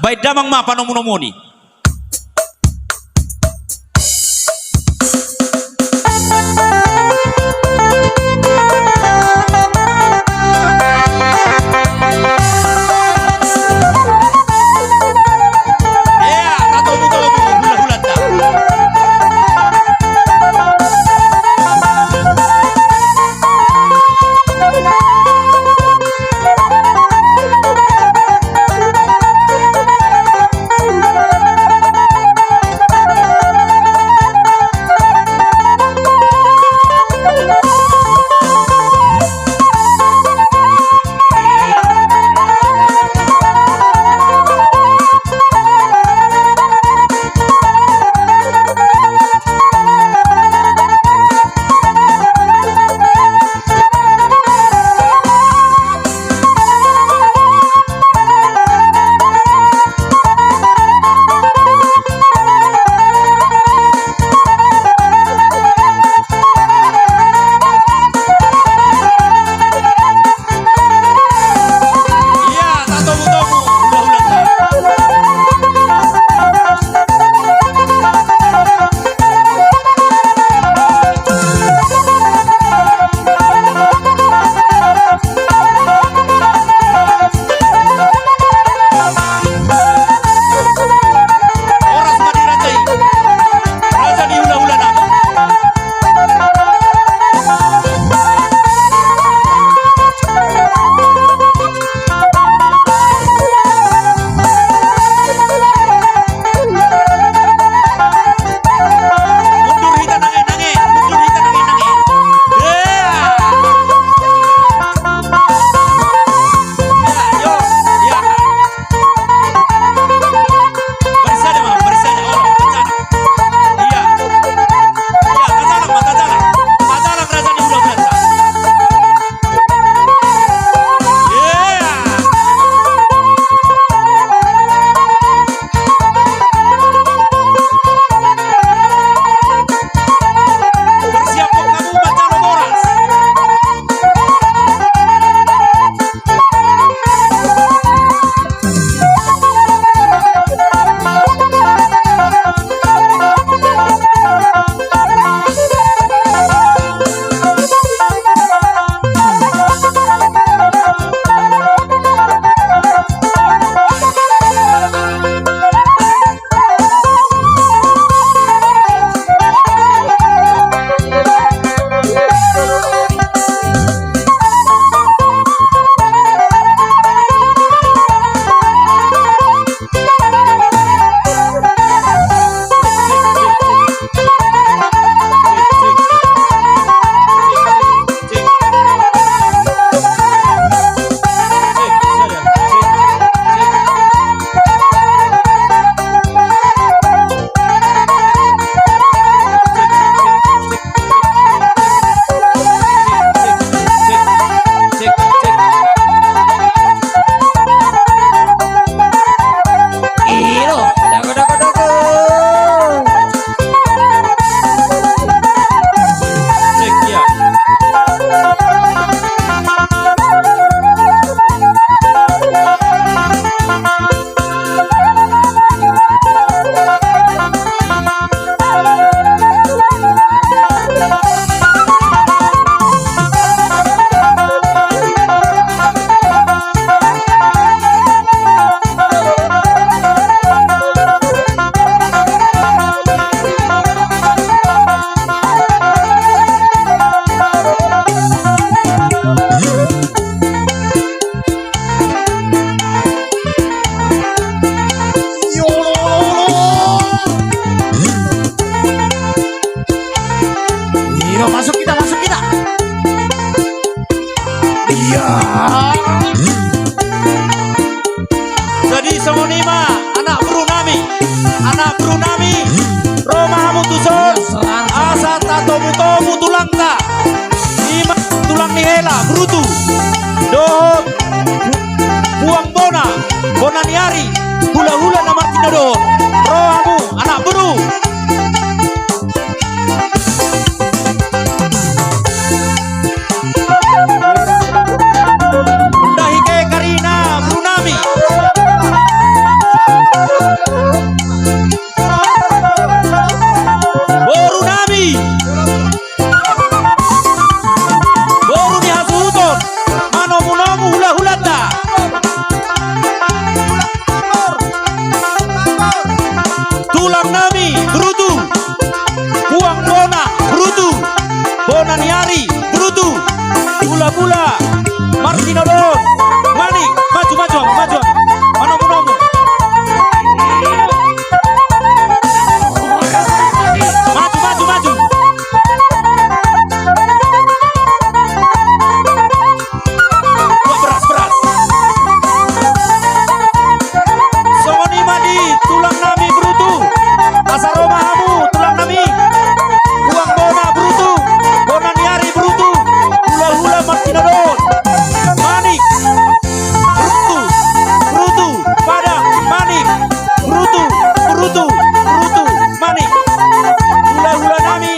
baik damang ma panomunomoni. Jadi semonima anak Brunami Roma mutuson asa tato mutomu tulang ta lima tulang nihela brutu dohon buang bona niari hula na martina dohon rohamu anak buru Dahike Karina Brunami tulang nami brutu. Asa romahamu tulang nami. Buang bona brutu. Bona niari brutu. Hula-hula martinadon. Manik. Brutu. Brutu. Padang. Manik. Brutu. Brutu. Brutu. Manik. Hula-hula nami.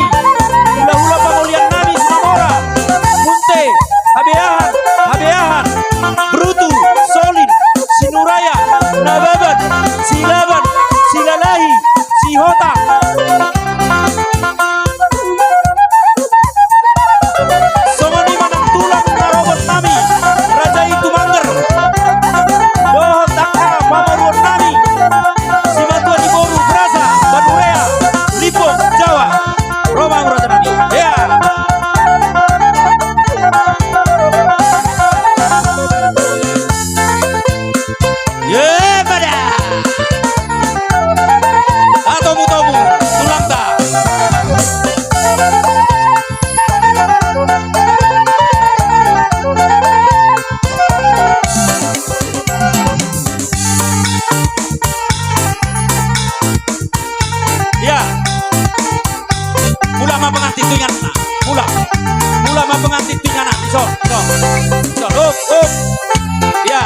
Hula-hula pemulihan nami Sinamora. Munte. Habeahan. Habeahan. Brutu. Solin. Sinuraya. Nababan. Silaban. Silalahi. Sihota. Somani manang tulang narobot nami. Raja itu mangger. Doho taka pamaruan nami. Simatua di Boru Brasa. Banurea. Lipo Jawa. Roma Raja nami. Ya. Ye pada. Tomu tulang ta. Ya. Mula mah pengantin tunyan na. Mula mah pengantin tunyan na. So. Ya.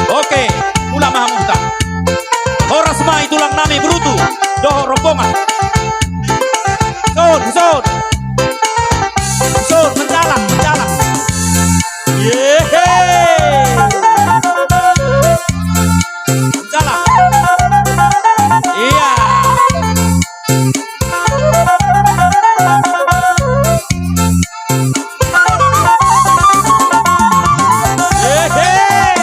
Oke. Mula mah muta. Horas mai tulang nami brutu. Doho rombongan. Son. Menjalan. Yeay. Menjalan. Iya. Yeay.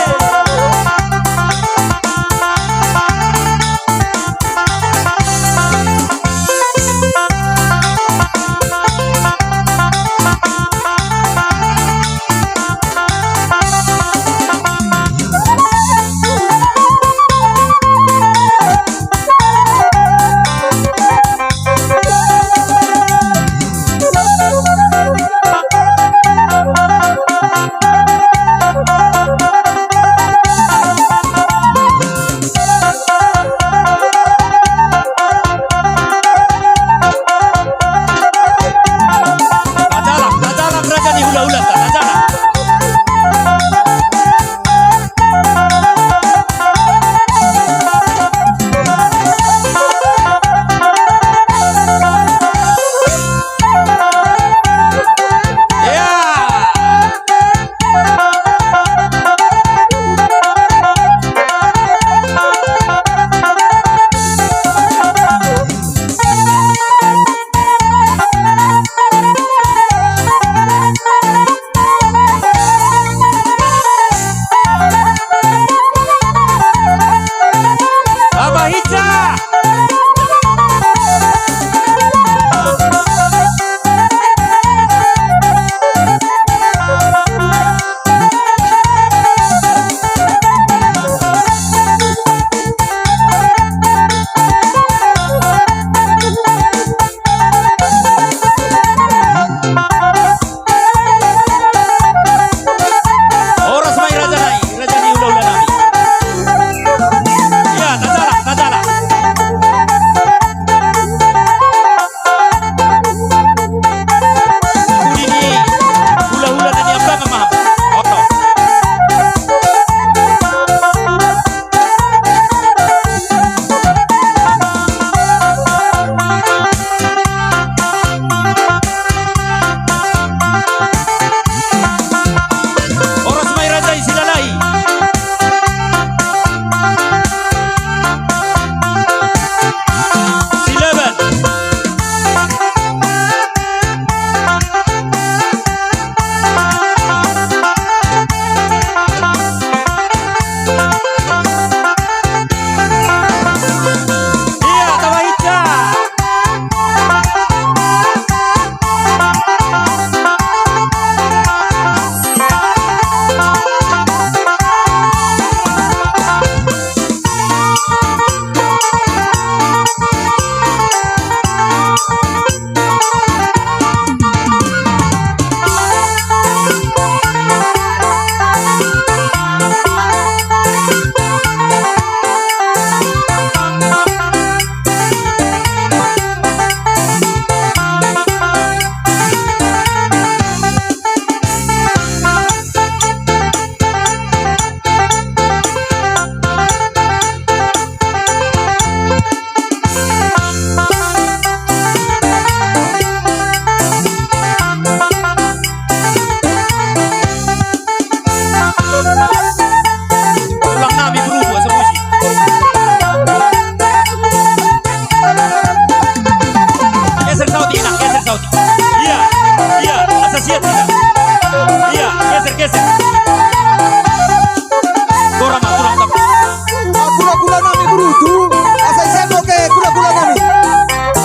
brutu asa isemo ke kula-kula nami.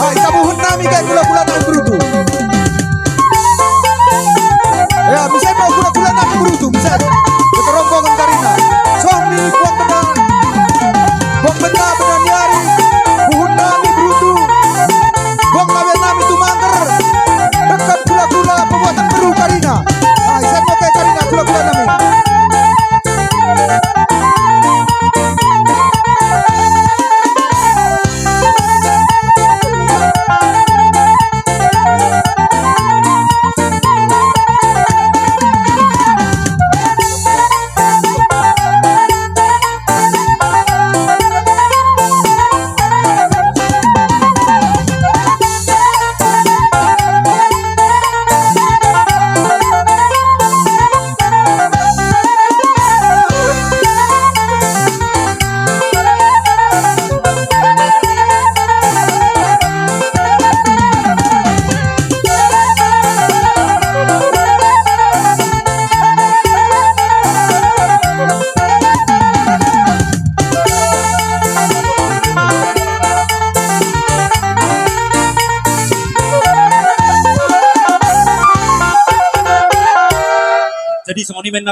Hai kabuhun nami ke kula-kula nami brutu. Ya bisa mau kula-kula nami brutu bisa. Keterombongan Karina. Suami buang benar benar nyari. Buhun nami brutu. Buang lawan nami tumangker. Dekat kula-kula pembuatan baru Karina. Hai isemo ke Karina kula-kula nami. Jadi semua ini benar